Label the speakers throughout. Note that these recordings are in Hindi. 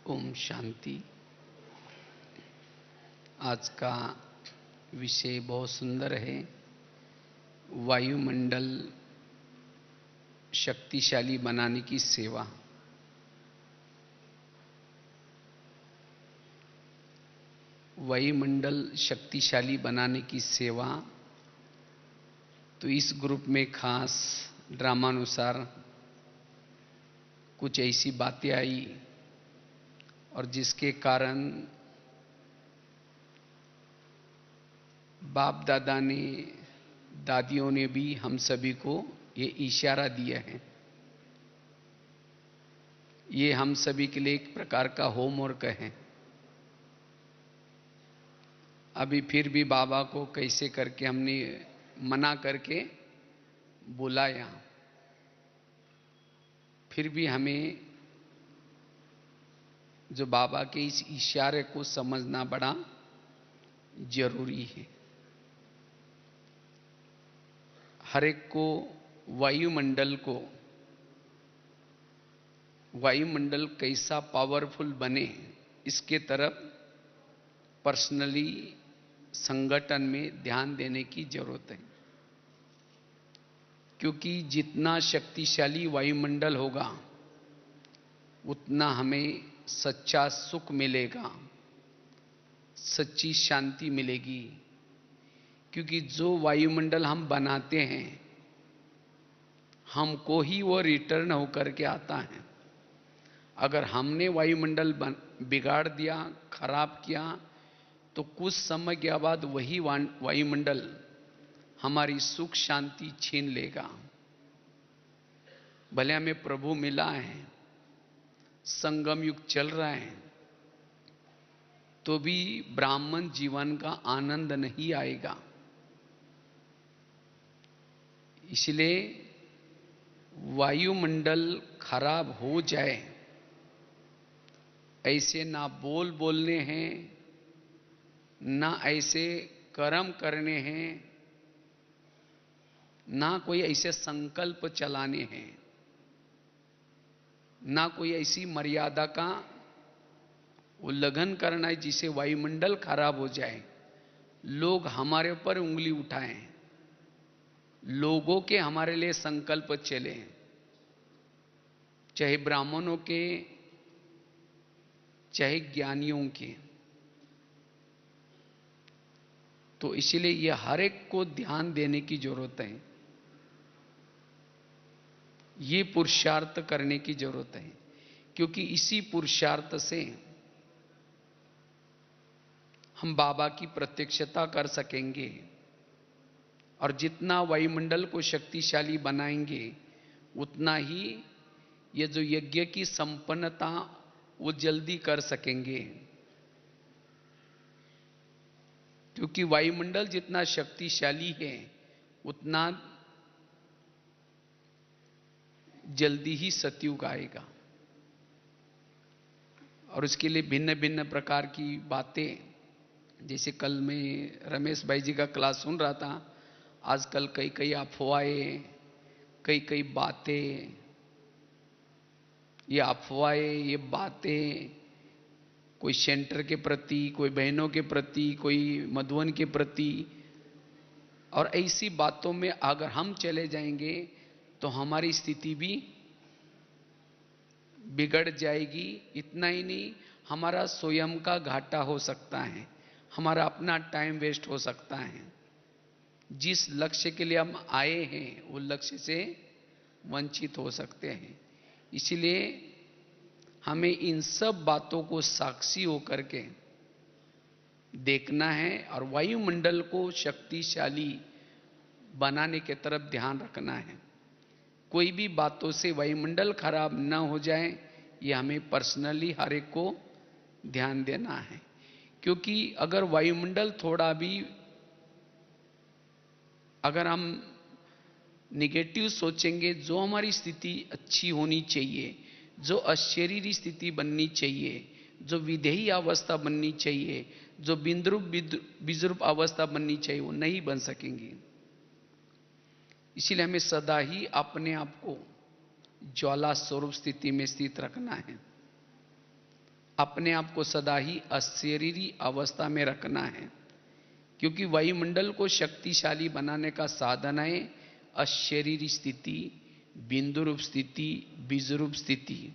Speaker 1: ओम शांति। आज का विषय बहुत सुंदर है। वायुमंडल शक्तिशाली बनाने की सेवा। वायुमंडल शक्तिशाली बनाने की सेवा। तो इस ग्रुप में खास ड्रामानुसार कुछ ऐसी बातें आई और जिसके कारण बाप दादा ने, दादियों ने भी हम सभी को ये इशारा दिया है। ये हम सभी के लिए एक प्रकार का होमवर्क है। अभी फिर भी बाबा को कैसे करके हमने मना करके बुलाया, फिर भी हमें जो बाबा के इस इशारे को समझना बड़ा जरूरी है। हर एक को वायुमंडल कैसा पावरफुल बने, इसके तरफ पर्सनली संगठन में ध्यान देने की जरूरत है। क्योंकि जितना शक्तिशाली वायुमंडल होगा उतना हमें सच्चा सुख मिलेगा, सच्ची शांति मिलेगी। क्योंकि जो वायुमंडल हम बनाते हैं हमको ही वो रिटर्न होकर के आता है। अगर हमने वायुमंडल बिगाड़ दिया, खराब किया, तो कुछ समय के बाद वही वायुमंडल हमारी सुख शांति छीन लेगा। भले हमें प्रभु मिला है, संगम युग चल रहा है, तो भी ब्राह्मण जीवन का आनंद नहीं आएगा। इसलिए वायुमंडल खराब हो जाए ऐसे ना बोलने हैं, ना ऐसे कर्म करने हैं, ना कोई ऐसे संकल्प चलाने हैं, ना कोई ऐसी मर्यादा का उल्लंघन करना है जिसे वायुमंडल खराब हो जाए, लोग हमारे ऊपर उंगली उठाएं, लोगों के हमारे लिए संकल्प चले, चाहे ब्राह्मणों के चाहे ज्ञानियों के। तो इसलिए यह हर एक को ध्यान देने की जरूरत है, ये पुरुषार्थ करने की जरूरत है। क्योंकि इसी पुरुषार्थ से हम बाबा की प्रत्यक्षता कर सकेंगे। और जितना वायुमंडल को शक्तिशाली बनाएंगे उतना ही ये जो यज्ञ की संपन्नता वो जल्दी कर सकेंगे। क्योंकि वायुमंडल जितना शक्तिशाली है उतना जल्दी ही सतयुग आएगा। और उसके लिए भिन्न भिन्न प्रकार की बातें, जैसे कल मैं रमेश भाई जी का क्लास सुन रहा था, आजकल कई कई अफवाहें, कई कई बातें, ये अफवाहें, ये बातें कोई सेंटर के प्रति, कोई बहनों के प्रति, कोई मधुबन के प्रति, और ऐसी बातों में अगर हम चले जाएंगे तो हमारी स्थिति भी बिगड़ जाएगी। इतना ही नहीं, हमारा स्वयं का घाटा हो सकता है, हमारा अपना टाइम वेस्ट हो सकता है। जिस लक्ष्य के लिए हम आए हैं वो लक्ष्य से वंचित हो सकते हैं। इसलिए हमें इन सब बातों को साक्षी होकर के देखना है और वायुमंडल को शक्तिशाली बनाने के तरफ ध्यान रखना है। कोई भी बातों से वायुमंडल खराब न हो जाए, ये हमें पर्सनली हर एक को ध्यान देना है। क्योंकि अगर वायुमंडल थोड़ा भी अगर हम निगेटिव सोचेंगे, जो हमारी स्थिति अच्छी होनी चाहिए, जो अशरीरी स्थिति बननी चाहिए, जो विधेयी अवस्था बननी चाहिए, जो विद्रूप अवस्था बननी चाहिए, वो नहीं बन सकेंगी। इसीलिए हमें सदा ही अपने आप को ज्वाला स्वरूप स्थिति में स्थित रखना है। अपने आप को सदा ही अशरीरी अवस्था में रखना है, क्योंकि वायुमंडल को शक्तिशाली बनाने का साधन है अशरीरी स्थिति, बिंदु रूप स्थिति, बीज रूप स्थिति।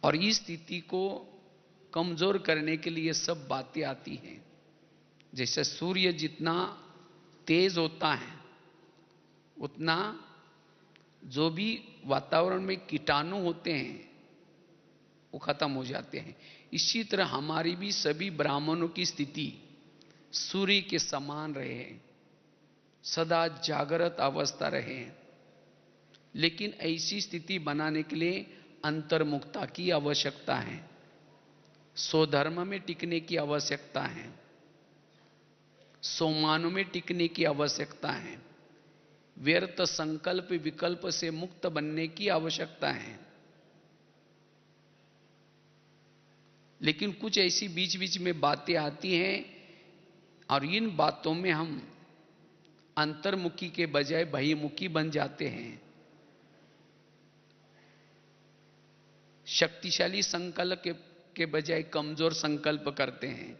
Speaker 1: और इस स्थिति को कमजोर करने के लिए सब बातें आती हैं। जैसे सूर्य जितना तेज होता है उतना जो भी वातावरण में कीटाणु होते हैं वो खत्म हो जाते हैं। इसी तरह हमारी भी सभी ब्राह्मणों की स्थिति सूर्य के समान रहे, सदा जागृत अवस्था रहे। लेकिन ऐसी स्थिति बनाने के लिए अंतर्मुखता की आवश्यकता है, स्वधर्म में टिकने की आवश्यकता है, सोमानों में टिकने की आवश्यकता है, व्यर्थ संकल्प विकल्प से मुक्त बनने की आवश्यकता है। लेकिन कुछ ऐसी बीच बीच में बातें आती हैं और इन बातों में हम अंतर्मुखी के बजाय बहिर्मुखी बन जाते हैं। शक्तिशाली संकल्प के बजाय कमजोर संकल्प करते हैं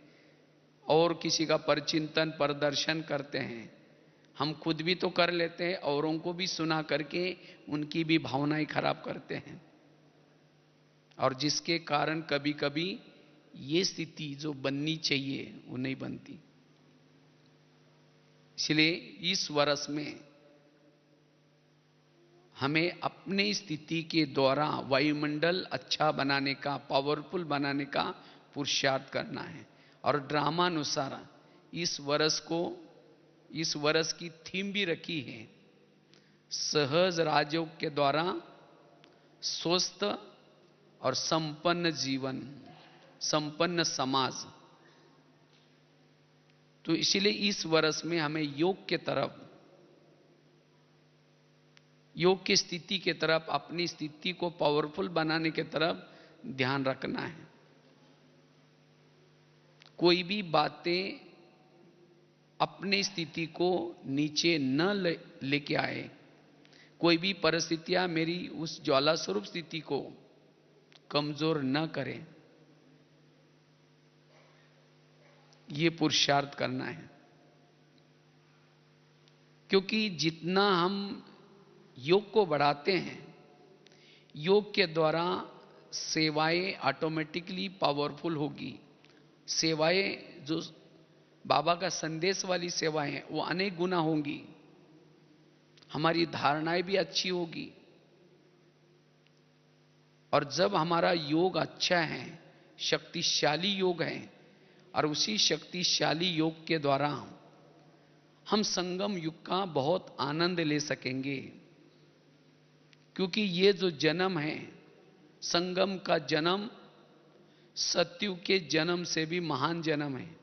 Speaker 1: और किसी का परचिंतन प्रदर्शन करते हैं। हम खुद भी तो कर लेते हैं, औरों को भी सुना करके उनकी भी भावनाएं खराब करते हैं, और जिसके कारण कभी कभी ये स्थिति जो बननी चाहिए वो नहीं बनती। इसलिए इस वर्ष में हमें अपनी स्थिति के द्वारा वायुमंडल अच्छा बनाने का, पावरफुल बनाने का पुरुषार्थ करना है। और ड्रामा अनुसार इस वर्ष की थीम भी रखी है, सहज राजयोग के द्वारा स्वस्थ और संपन्न जीवन, संपन्न समाज। तो इसलिए इस वर्ष में हमें योग के तरफ, योग की स्थिति के तरफ, अपनी स्थिति को पावरफुल बनाने के तरफ ध्यान रखना है। कोई भी बातें अपनी स्थिति को नीचे न लेके आए, कोई भी परिस्थितियां मेरी उस ज्वाला स्वरूप स्थिति को कमजोर न करें, ये पुरुषार्थ करना है। क्योंकि जितना हम योग को बढ़ाते हैं, योग के द्वारा सेवाएं ऑटोमेटिकली पावरफुल होगी। सेवाएं जो बाबा का संदेश वाली सेवाएं हैं वो अनेक गुना होंगी, हमारी धारणाएं भी अच्छी होगी। और जब हमारा योग अच्छा है, शक्तिशाली योग है, और उसी शक्तिशाली योग के द्वारा हम संगम युग का बहुत आनंद ले सकेंगे। क्योंकि ये जो जन्म है, संगम का जन्म सत्युग के जन्म से भी महान जन्म है।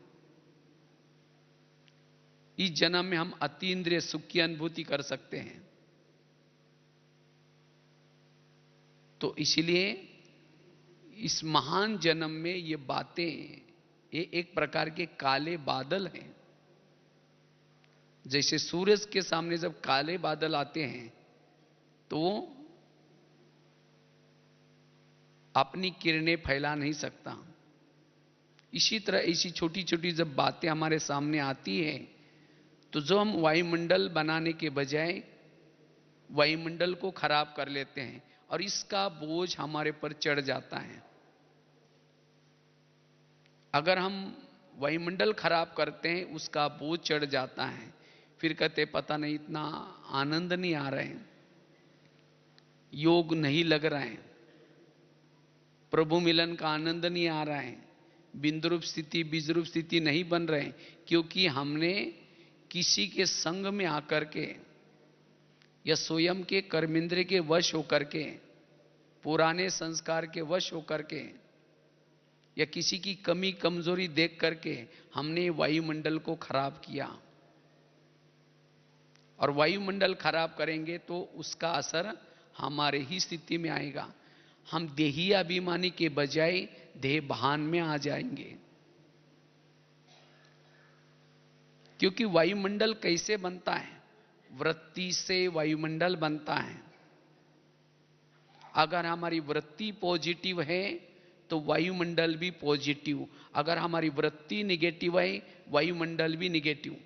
Speaker 1: इस जन्म में हम अतीन्द्रिय सुख की अनुभूति कर सकते हैं। तो इसलिए इस महान जन्म में ये बातें, ये एक प्रकार के काले बादल हैं। जैसे सूरज के सामने जब काले बादल आते हैं तो अपनी किरणें फैला नहीं सकता, इसी तरह ऐसी छोटी छोटी जब बातें हमारे सामने आती है तो जो हम वायुमंडल बनाने के बजाय वायुमंडल को खराब कर लेते हैं और इसका बोझ हमारे पर चढ़ जाता है। अगर हम वायुमंडल खराब करते हैं, उसका बोझ चढ़ जाता है, फिर कहते पता नहीं इतना आनंद नहीं आ रहा है, योग नहीं लग रहा है, प्रभु मिलन का आनंद नहीं आ रहा है, बिंदु रूप स्थिति बीज रूप स्थिति नहीं बन रहे, क्योंकि हमने किसी के संग में आकर के या स्वयं के कर्मेंद्र के वश होकर के, पुराने संस्कार के वश होकर के, या किसी की कमी कमजोरी देख करके हमने वायुमंडल को खराब किया। और वायुमंडल खराब करेंगे तो उसका असर हमारे ही स्थिति में आएगा। हम देही अभिमानी के बजाय देह भान में आ जाएंगे। क्योंकि वायुमंडल कैसे बनता है? वृत्ति से वायुमंडल बनता है। अगर हमारी वृत्ति पॉजिटिव है तो वायुमंडल भी पॉजिटिव, अगर हमारी वृत्ति निगेटिव है वायुमंडल भी निगेटिव।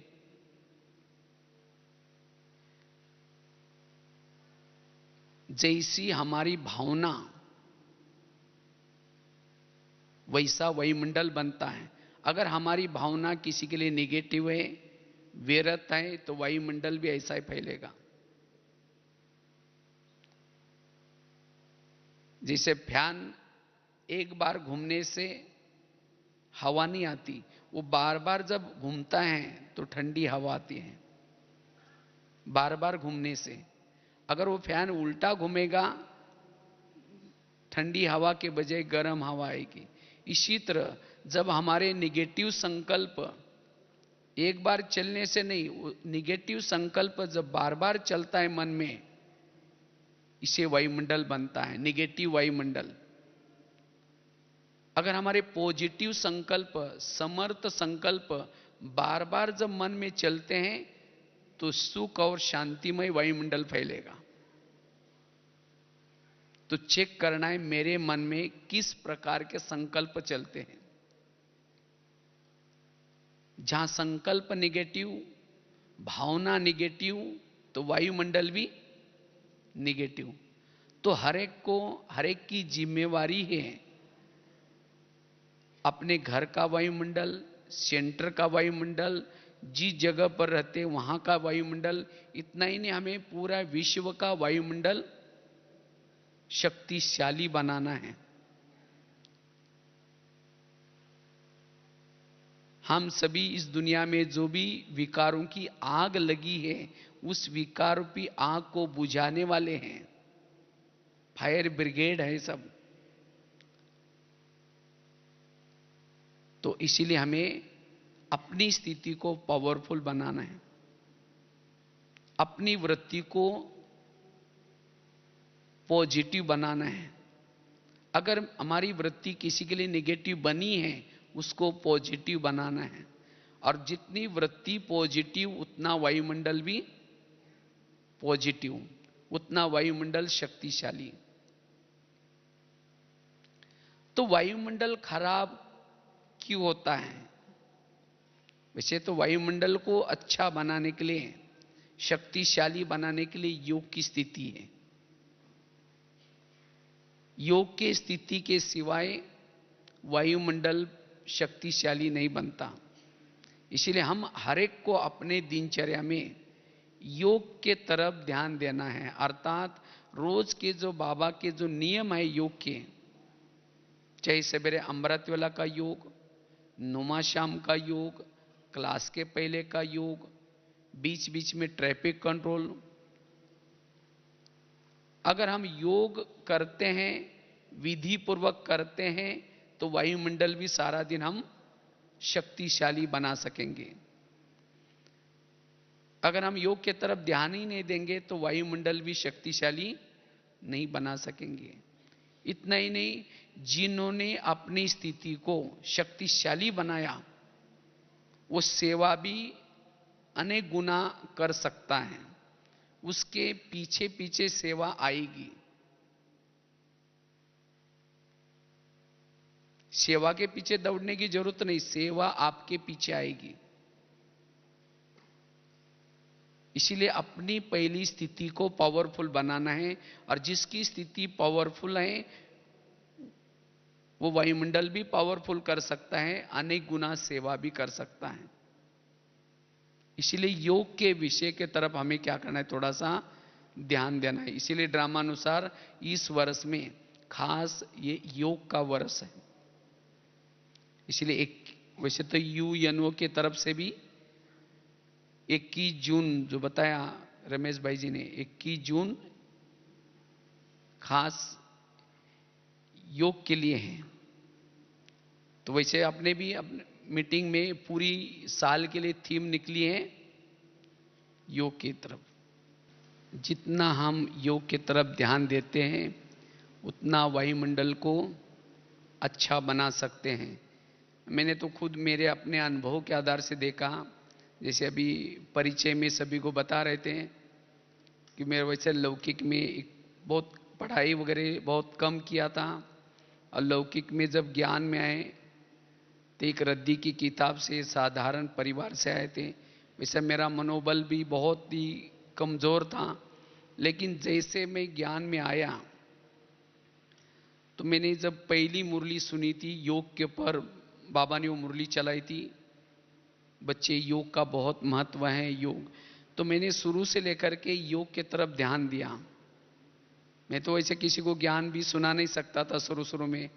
Speaker 1: जैसी हमारी भावना वैसा वायुमंडल बनता है। अगर हमारी भावना किसी के लिए निगेटिव है, व्यर्थ है, तो वायुमंडल भी ऐसा ही फैलेगा। जैसे फैन एक बार घूमने से हवा नहीं आती, वो बार बार जब घूमता है तो ठंडी हवा आती है, बार बार घूमने से। अगर वो फैन उल्टा घूमेगा, ठंडी हवा के बजाय गर्म हवा आएगी। इसी तरह जब हमारे निगेटिव संकल्प एक बार चलने से नहीं, निगेटिव संकल्प जब बार बार चलता है मन में, इसे वायुमंडल बनता है, निगेटिव वायुमंडल। अगर हमारे पॉजिटिव संकल्प, समर्थ संकल्प बार बार जब मन में चलते हैं तो सुख और शांतिमय वायुमंडल फैलेगा। तो चेक करना है मेरे मन में किस प्रकार के संकल्प चलते हैं। जहां संकल्प निगेटिव, भावना निगेटिव, तो वायुमंडल भी निगेटिव। तो हर एक की जिम्मेवारी है अपने घर का वायुमंडल, सेंटर का वायुमंडल, जिस जगह पर रहते वहां का वायुमंडल। इतना ही नहीं, हमें पूरा विश्व का वायुमंडल शक्तिशाली बनाना है। हम सभी इस दुनिया में जो भी विकारों की आग लगी है, उस विकार की आग को बुझाने वाले हैं, फायर ब्रिगेड है सब। तो इसीलिए हमें अपनी स्थिति को पावरफुल बनाना है, अपनी वृत्ति को पॉजिटिव बनाना है। अगर हमारी वृत्ति किसी के लिए निगेटिव बनी है, उसको पॉजिटिव बनाना है। और जितनी वृत्ति पॉजिटिव उतना वायुमंडल भी पॉजिटिव, उतना वायुमंडल शक्तिशाली। तो वायुमंडल खराब क्यों होता है? वैसे तो वायुमंडल को अच्छा बनाने के लिए, शक्तिशाली बनाने के लिए योग की स्थिति है। योग के स्थिति के सिवाय वायुमंडल शक्तिशाली नहीं बनता। इसीलिए हम हर एक को अपने दिनचर्या में योग के तरफ ध्यान देना है। अर्थात रोज के जो बाबा के जो नियम है योग के, चाहे सवेरे अमृत वेला का योग, नुमा शाम का योग, क्लास के पहले का योग, बीच बीच में ट्रैफिक कंट्रोल, अगर हम योग करते हैं, विधि पूर्वक करते हैं, तो वायुमंडल भी सारा दिन हम शक्तिशाली बना सकेंगे। अगर हम योग के तरफ ध्यान ही नहीं देंगे तो वायुमंडल भी शक्तिशाली नहीं बना सकेंगे। इतना ही नहीं, जिन्होंने अपनी स्थिति को शक्तिशाली बनाया, वो सेवा भी अनेक गुना कर सकता है। उसके पीछे पीछे सेवा आएगी। सेवा के पीछे दौड़ने की जरूरत नहीं, सेवा आपके पीछे आएगी। इसीलिए अपनी पहली स्थिति को पावरफुल बनाना है, और जिसकी स्थिति पावरफुल है वो वायुमंडल भी पावरफुल कर सकता है, अनेक गुना सेवा भी कर सकता है। इसीलिए योग के विषय के तरफ हमें क्या करना है, थोड़ा सा ध्यान देना है। इसीलिए ड्रामानुसार इस वर्ष में खास ये योग का वर्ष है। इसलिए वैसे तो यूएनओ की तरफ से भी 21 जून जो बताया रमेश भाई जी ने, 21 जून खास योग के लिए है। तो वैसे आपने भी अपने मीटिंग में पूरी साल के लिए थीम निकली है योग की तरफ। जितना हम योग की तरफ ध्यान देते हैं, उतना वायुमंडल को अच्छा बना सकते हैं। मैंने तो खुद मेरे अपने अनुभव के आधार से देखा, जैसे अभी परिचय में सभी को बता रहे थे कि मेरे वैसे लौकिक में एक बहुत पढ़ाई वगैरह बहुत कम किया था, और लौकिक में जब ज्ञान में आए तो एक रद्दी की किताब से, साधारण परिवार से आए थे। वैसे मेरा मनोबल भी बहुत ही कमज़ोर था, लेकिन जैसे मैं ज्ञान में आया तो मैंने जब पहली मुरली सुनी थी योग के ऊपर, बाबा ने वो मुरली चलाई थी, बच्चे योग का बहुत महत्व है योग, तो मैंने शुरू से लेकर के योग के तरफ ध्यान दिया। मैं तो ऐसे किसी को ज्ञान भी सुना नहीं सकता था, शुरू शुरू में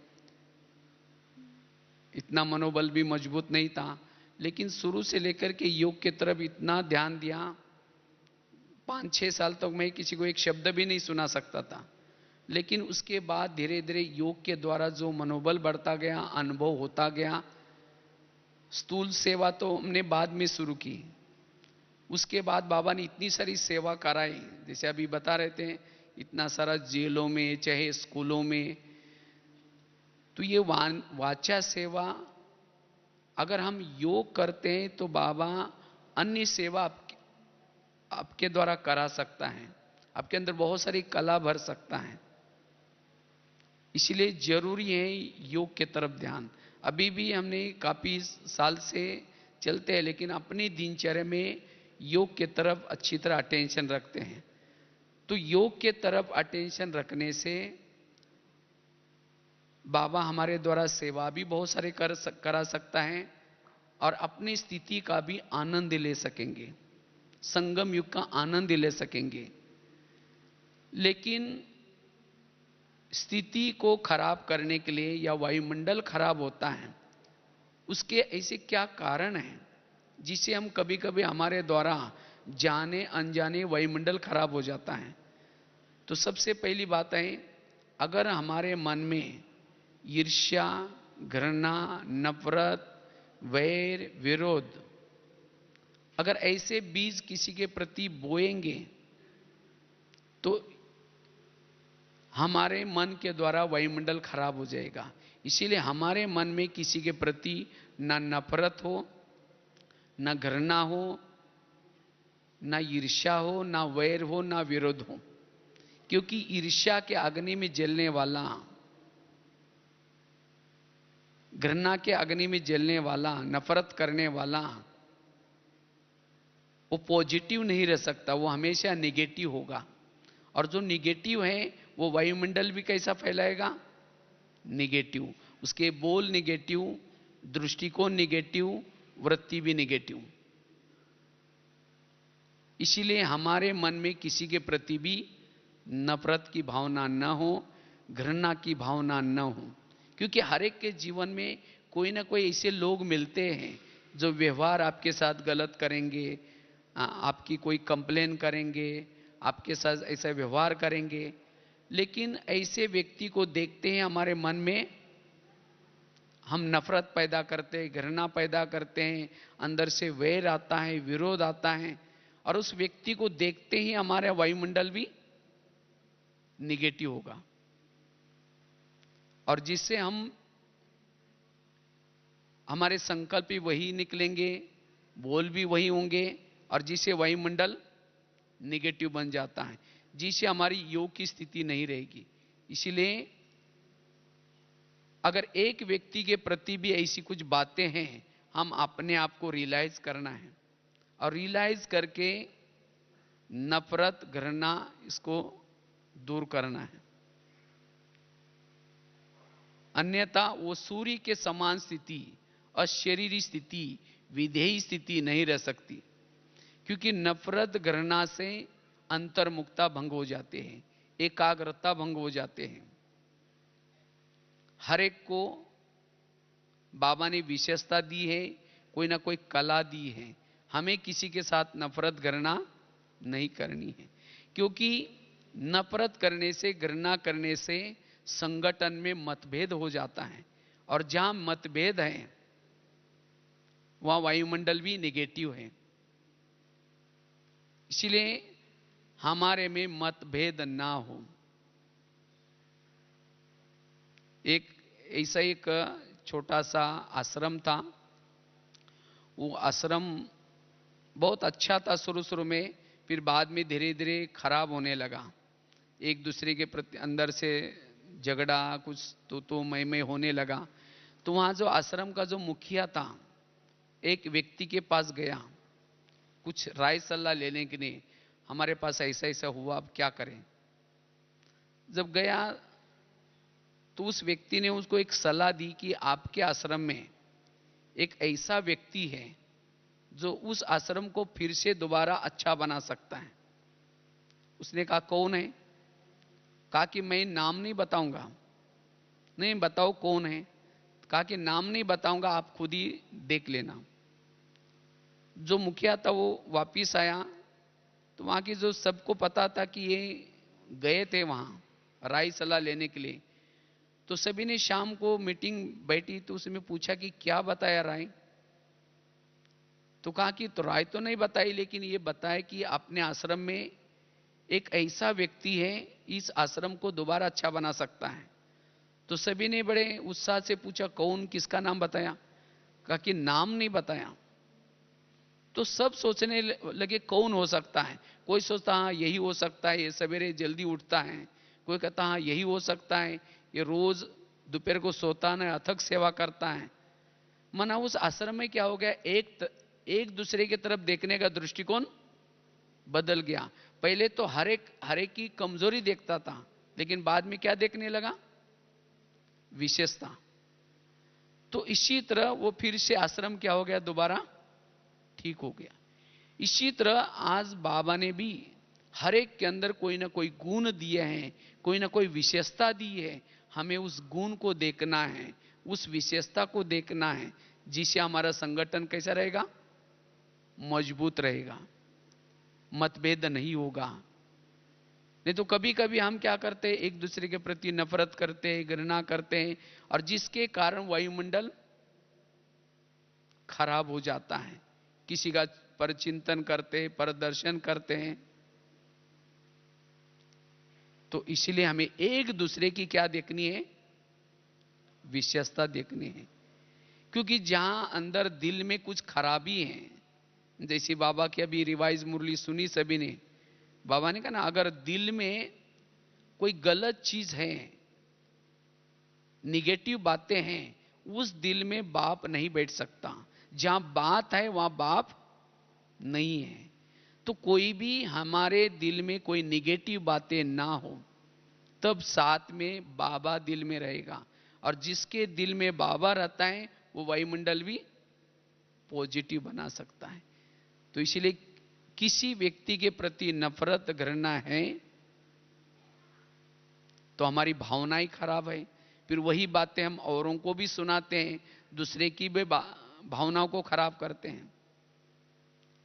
Speaker 1: इतना मनोबल भी मजबूत नहीं था, लेकिन शुरू से लेकर के योग के तरफ इतना ध्यान दिया। 5-6 साल तक मैं किसी को एक शब्द भी नहीं सुना सकता था, लेकिन उसके बाद धीरे धीरे योग के द्वारा जो मनोबल बढ़ता गया, अनुभव होता गया। स्थूल सेवा तो हमने बाद में शुरू की, उसके बाद बाबा ने इतनी सारी सेवा कराई, जैसे अभी बता रहे थे, इतना सारा जेलों में चाहे स्कूलों में। तो ये वाचा सेवा अगर हम योग करते हैं तो बाबा अन्य सेवा आपके द्वारा करा सकता है, आपके अंदर बहुत सारी कला भर सकता है। इसलिए जरूरी है योग के तरफ ध्यान। अभी भी हमने काफी साल से चलते हैं, लेकिन अपनी दिनचर्या में योग के तरफ अच्छी तरह अटेंशन रखते हैं। तो योग के तरफ अटेंशन रखने से बाबा हमारे द्वारा सेवा भी बहुत सारे करा सकता है, और अपनी स्थिति का भी आनंद ले सकेंगे, संगम युग का आनंद ले सकेंगे। लेकिन स्थिति को खराब करने के लिए, या वायुमंडल खराब होता है, उसके ऐसे क्या कारण हैं जिसे हम कभी कभी हमारे द्वारा जाने अनजाने वायुमंडल खराब हो जाता है। तो सबसे पहली बात है, अगर हमारे मन में ईर्ष्या, घृणा, नफरत, वैर, विरोध, अगर ऐसे बीज किसी के प्रति बोएंगे तो हमारे मन के द्वारा वायुमंडल खराब हो जाएगा। इसीलिए हमारे मन में किसी के प्रति ना नफरत हो, ना घृणा हो, ना ईर्ष्या हो, ना वैर हो, ना विरोध हो। क्योंकि ईर्ष्या के अग्नि में जलने वाला, घृणा के अग्नि में जलने वाला, नफरत करने वाला, वो पॉजिटिव नहीं रह सकता, वो हमेशा निगेटिव होगा। और जो निगेटिव है वो वायुमंडल भी कैसा फैलाएगा? निगेटिव। उसके बोल निगेटिव, दृष्टिकोण निगेटिव, वृत्ति भी निगेटिव। इसीलिए हमारे मन में किसी के प्रति भी नफरत की भावना न हो, घृणा की भावना न हो। क्योंकि हर एक के जीवन में कोई ना कोई ऐसे लोग मिलते हैं जो व्यवहार आपके साथ गलत करेंगे, आपकी कोई कंप्लेन करेंगे, आपके साथ ऐसा व्यवहार करेंगे। लेकिन ऐसे व्यक्ति को देखते हैं हमारे मन में हम नफरत पैदा करते हैं, घृणा पैदा करते हैं, अंदर से वैर आता है, विरोध आता है, और उस व्यक्ति को देखते ही हमारा वायुमंडल भी निगेटिव होगा। और जिससे हमारे संकल्प भी वही निकलेंगे, बोल भी वही होंगे, और जिससे वायुमंडल निगेटिव बन जाता है, जिससे हमारी योग की स्थिति नहीं रहेगी। इसीलिए अगर एक व्यक्ति के प्रति भी ऐसी कुछ बातें हैं, हम अपने आप को रियलाइज करना है, और रियलाइज करके नफरत, घृणा, इसको दूर करना है। अन्यथा वो सूर्य के समान स्थिति, अशरीरी स्थिति, विधेयी स्थिति नहीं रह सकती। क्योंकि नफरत, घृणा से अंतर्मुखता भंग हो जाते हैं, एकाग्रता भंग हो जाते हैं। हर एक को बाबा ने विशेषता दी है, कोई ना कोई कला दी है। हमें किसी के साथ नफरत, घृणा नहीं करनी है। क्योंकि नफरत करने से, घृणा करने से संगठन में मतभेद हो जाता है, और जहां मतभेद है वहां वायुमंडल भी निगेटिव है। इसलिए हमारे में मतभेद ना हो। ऐसा एक छोटा सा आश्रम था, वो आश्रम बहुत अच्छा था शुरू शुरू में, फिर बाद में धीरे धीरे खराब होने लगा। एक दूसरे के प्रति अंदर से झगड़ा, कुछ तो मैं होने लगा। तो वहां जो आश्रम का जो मुखिया था, एक व्यक्ति के पास गया कुछ राय सलाह लेने के लिए, हमारे पास ऐसा ऐसा हुआ, अब क्या करें। जब गया तो उस व्यक्ति ने उसको एक सलाह दी कि आपके आश्रम में एक ऐसा व्यक्ति है जो उस आश्रम को फिर से दोबारा अच्छा बना सकता है। उसने कहा कौन है? कहा कि मैं नाम नहीं बताऊंगा। नहीं बताओ कौन है? कहा कि नाम नहीं बताऊंगा, आप खुद ही देख लेना। जो मुखिया था वो वापिस आया तो वहां की जो सबको पता था कि ये गए थे वहां राय सलाह लेने के लिए, तो सभी ने शाम को मीटिंग बैठी तो उसमें पूछा कि क्या बताया राय? तो कहा कि तो राय तो नहीं बताई, लेकिन ये बताया कि अपने आश्रम में एक ऐसा व्यक्ति है, इस आश्रम को दोबारा अच्छा बना सकता है। तो सभी ने बड़े उत्साह से पूछा कौन, किसका नाम बताया? कहा कि नाम नहीं बताया। तो सब सोचने लगे कौन हो सकता है। कोई सोचता हाँ यही हो सकता है, ये सवेरे जल्दी उठता है। कोई कहता हाँ यही हो सकता है, ये रोज दोपहर को सोता है, अथक सेवा करता है। मना उस आश्रम में क्या हो गया, एक दूसरे की तरफ देखने का दृष्टिकोण बदल गया। पहले तो हर एक की कमजोरी देखता था, लेकिन बाद में क्या देखने लगा? विशेषता। तो इसी तरह वो फिर से आश्रम क्या हो गया, दोबारा ठीक हो गया। इसी तरह आज बाबा ने भी हर एक के अंदर कोई ना कोई गुण दिए हैं, कोई ना कोई विशेषता दी है। हमें उस गुण को देखना है, उस विशेषता को देखना है, जिससे हमारा संगठन कैसा रहेगा? मजबूत रहेगा, मतभेद नहीं होगा। नहीं तो कभी कभी हम क्या करते हैं, एक दूसरे के प्रति नफरत करते हैं, घृणा करते हैं, और जिसके कारण वायुमंडल खराब हो जाता है। किसी का पर चिंतन करते हैं, पर दर्शन करते हैं। तो इसलिए हमें एक दूसरे की क्या देखनी है? विशेषता देखनी है। क्योंकि जहां अंदर दिल में कुछ खराबी है, जैसे बाबा की अभी रिवाइज मुरली सुनी सभी ने, बाबा ने कहा ना, अगर दिल में कोई गलत चीज है, निगेटिव बातें हैं, उस दिल में बाप नहीं बैठ सकता। जहां बात है वहां बाप नहीं है। तो कोई भी हमारे दिल में कोई निगेटिव बातें ना हो, तब साथ में बाबा दिल में रहेगा। और जिसके दिल में बाबा रहता है वो वायुमंडल भी पॉजिटिव बना सकता है। तो इसीलिए किसी व्यक्ति के प्रति नफरत घृणा है तो हमारी भावनाएं खराब है। फिर वही बातें हम औरों को भी सुनाते हैं, दूसरे की भी भावनाओं को खराब करते हैं।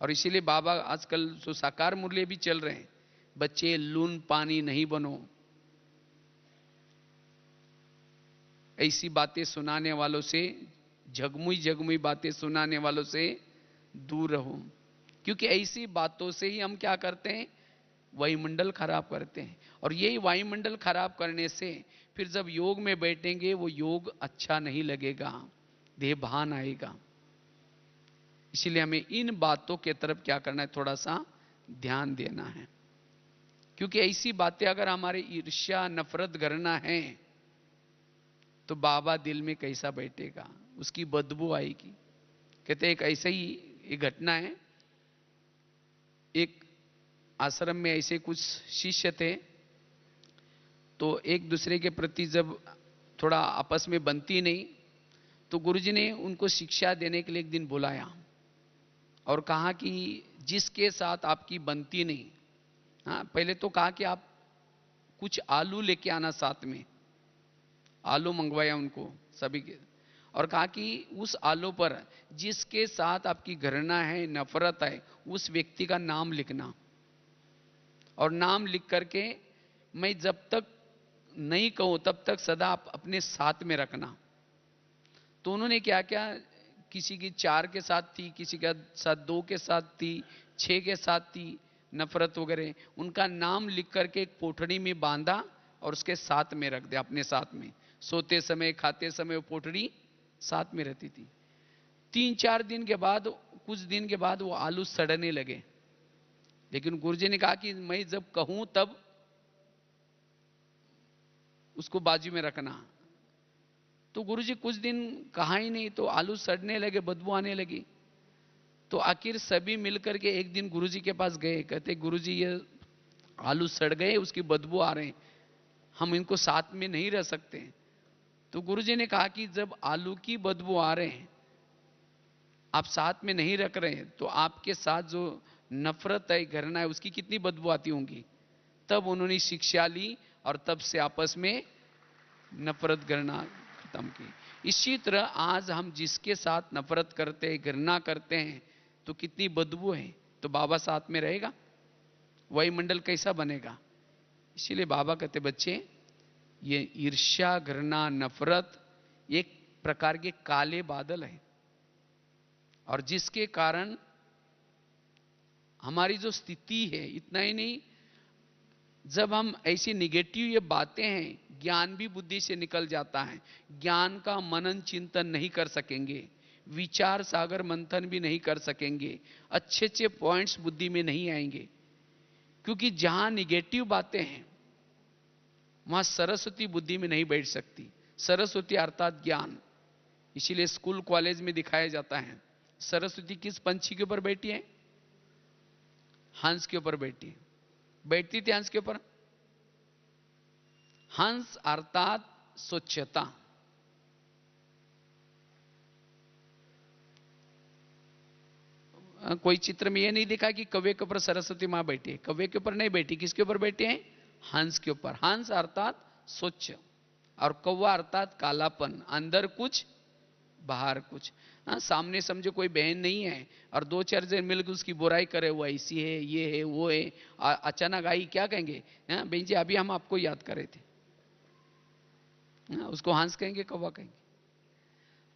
Speaker 1: और इसीलिए बाबा आजकल जो साकार मुरली भी चल रहे हैं, बच्चे लून पानी नहीं बनो, ऐसी बातें सुनाने वालों से, झगमुई झगमुई बातें सुनाने वालों से दूर रहो। क्योंकि ऐसी बातों से ही हम क्या करते हैं? वायुमंडल खराब करते हैं। और यही वायुमंडल खराब करने से फिर जब योग में बैठेंगे वो योग अच्छा नहीं लगेगा, देह भान आएगा। इसलिए हमें इन बातों के तरफ क्या करना है, थोड़ा सा ध्यान देना है। क्योंकि ऐसी बातें अगर हमारे ईर्ष्या नफरत घृणा है तो बाबा दिल में कैसा बैठेगा? उसकी बदबू आएगी। कहते एक ऐसे ही एक घटना है, एक आश्रम में ऐसे कुछ शिष्य थे, तो एक दूसरे के प्रति जब थोड़ा आपस में बनती नहीं, तो गुरुजी ने उनको शिक्षा देने के लिए एक दिन बुलाया और कहा कि जिसके साथ आपकी बनती नहीं, हाँ पहले तो कहा कि आप कुछ आलू लेके आना, साथ में आलू मंगवाया उनको सभी के, और कहा कि उस आलू पर जिसके साथ आपकी घृणा है नफरत है उस व्यक्ति का नाम लिखना, और नाम लिख करके मैं जब तक नहीं कहूं तब तक सदा आप अपने साथ में रखना। तो उन्होंने क्या क्या, किसी की 4 के साथ थी, किसी के साथ 2 के साथ थी, 6 के साथ थी नफरत वगैरह, उनका नाम लिख करके एक पोटड़ी में बांधा और उसके साथ में रख दिया, अपने साथ में। सोते समय खाते समय वो पोटड़ी साथ में रहती थी। 3-4 दिन के बाद, कुछ दिन के बाद वो आलू सड़ने लगे। लेकिन गुरुजी ने कहा कि मैं जब कहूं तब उसको बाजू में रखना। तो गुरुजी कुछ दिन कहा ही नहीं, तो आलू सड़ने लगे, बदबू आने लगी। तो आखिर सभी मिलकर के एक दिन गुरुजी के पास गए, कहते गुरुजी ये आलू सड़ गए, उसकी बदबू आ रहे हैं, हम इनको साथ में नहीं रह सकते। तो गुरुजी ने कहा कि जब आलू की बदबू आ रहे हैं, आप साथ में नहीं रख रहे हैं, तो आपके साथ जो नफरत है, घृणा है, उसकी कितनी बदबू आती होंगी। तब उन्होंने शिक्षा ली और तब से आपस में नफरत घृणा खत्म की। इसी तरह आज हम जिसके साथ नफरत करते हैं, घृणा करते हैं, तो कितनी बदबू है, तो बाबा साथ में रहेगा, वायुमंडल कैसा बनेगा। इसीलिए बाबा कहते बच्चे, ये ईर्ष्या, घृणा, नफरत एक प्रकार के काले बादल है, और जिसके कारण हमारी जो स्थिति है, इतना ही नहीं, जब हम ऐसी निगेटिव ये बातें हैं, ज्ञान भी बुद्धि से निकल जाता है, ज्ञान का मनन चिंतन नहीं कर सकेंगे, विचार सागर मंथन भी नहीं कर सकेंगे, अच्छे अच्छे पॉइंट्स बुद्धि में नहीं आएंगे। क्योंकि जहां निगेटिव बातें हैं वहां सरस्वती बुद्धि में नहीं बैठ सकती। सरस्वती अर्थात ज्ञान। इसीलिए स्कूल कॉलेज में दिखाया जाता है, सरस्वती किस पंछी के ऊपर बैठी है? हंस के ऊपर बैठी है। बैठती थी हंस के ऊपर। हंस अर्थात स्वच्छता। कोई चित्र में यह नहीं दिखा कि कौवे के ऊपर सरस्वती मां बैठी है। कौवे के ऊपर नहीं बैठी, किसके ऊपर बैठी है? हंस के ऊपर। हंस अर्थात स्वच्छ, और कौवा अर्थात कालापन, अंदर कुछ बाहर कुछ। सामने समझो कोई बहन नहीं है और दो चार जन मिलकर उसकी बुराई करे, वो ऐसी है, ये है, वो है, अचानक आई, क्या कहेंगे? बहन जी अभी हम आपको याद करे थे। उसको हंस कहेंगे, कौवा कहेंगे?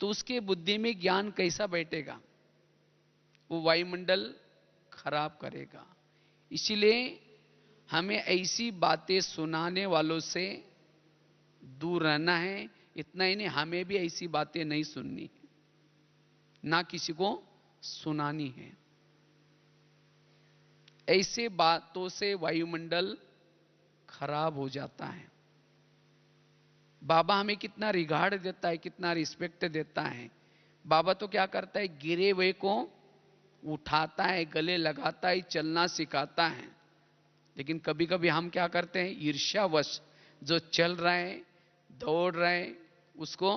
Speaker 1: तो उसके बुद्धि में ज्ञान कैसा बैठेगा? वो वायुमंडल खराब करेगा। इसीलिए हमें ऐसी बातें सुनाने वालों से दूर रहना है। इतना ही नहीं, हमें भी ऐसी बातें नहीं सुननी है, ना किसी को सुनानी है। ऐसे बातों से वायुमंडल खराब हो जाता है। बाबा हमें कितना रिगार्ड देता है, कितना रिस्पेक्ट देता है। बाबा तो क्या करता है, गिरे हुए को उठाता है, गले लगाता है, चलना सिखाता है। लेकिन कभी कभी हम क्या करते हैं, ईर्ष्यावश जो चल रहा है, दौड़ रहा है, उसको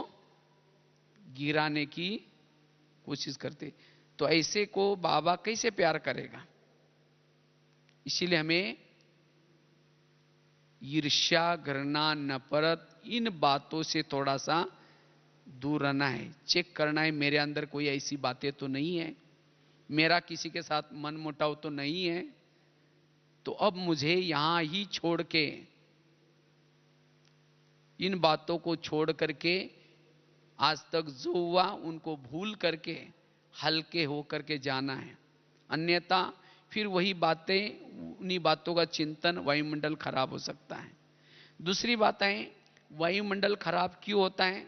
Speaker 1: गिराने की कोशिश करते। तो ऐसे को बाबा कैसे प्यार करेगा? इसीलिए हमें ईर्ष्या, घृणा, नफरत, इन बातों से थोड़ा सा दूर रहना है। चेक करना है मेरे अंदर कोई ऐसी बातें तो नहीं है, मेरा किसी के साथ मन मुटाव तो नहीं है। तो अब मुझे यहां ही छोड़ के, इन बातों को छोड़ करके, आज तक जो हुआ उनको भूल करके हल्के होकर के जाना है। अन्यथा फिर वही बातें, उन्हीं बातों का चिंतन, वायुमंडल खराब हो सकता है। दूसरी बात है, वायुमंडल खराब क्यों होता है?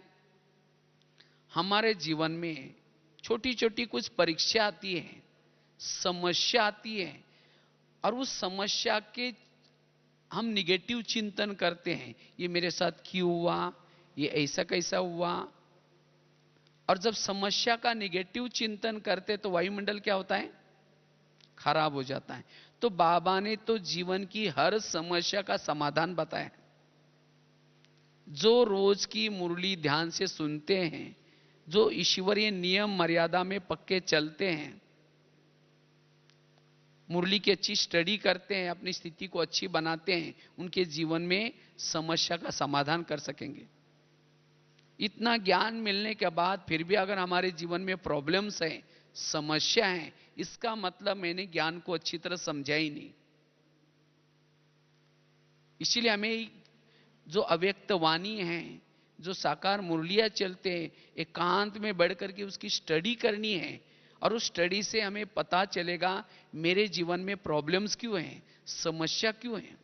Speaker 1: हमारे जीवन में छोटी छोटी कुछ परीक्षा आती है, समस्या आती है, और उस समस्या के हम निगेटिव चिंतन करते हैं, ये मेरे साथ क्यों हुआ, ये ऐसा कैसा हुआ। और जब समस्या का निगेटिव चिंतन करते तो वायुमंडल क्या होता है? खराब हो जाता है। तो बाबा ने तो जीवन की हर समस्या का समाधान बताया। जो रोज की मुरली ध्यान से सुनते हैं, जो ईश्वरीय नियम मर्यादा में पक्के चलते हैं, मुरली की अच्छी स्टडी करते हैं, अपनी स्थिति को अच्छी बनाते हैं, उनके जीवन में समस्या का समाधान कर सकेंगे। इतना ज्ञान मिलने के बाद फिर भी अगर हमारे जीवन में प्रॉब्लम्स हैं, समस्या है, इसका मतलब मैंने ज्ञान को अच्छी तरह समझा ही नहीं। इसीलिए हमें जो अव्यक्त वाणी है, जो साकार मुरलियां चलते हैं, एकांत में बैठ करके उसकी स्टडी करनी है। और उस स्टडी से हमें पता चलेगा मेरे जीवन में प्रॉब्लम्स क्यों हैं, समस्या क्यों है।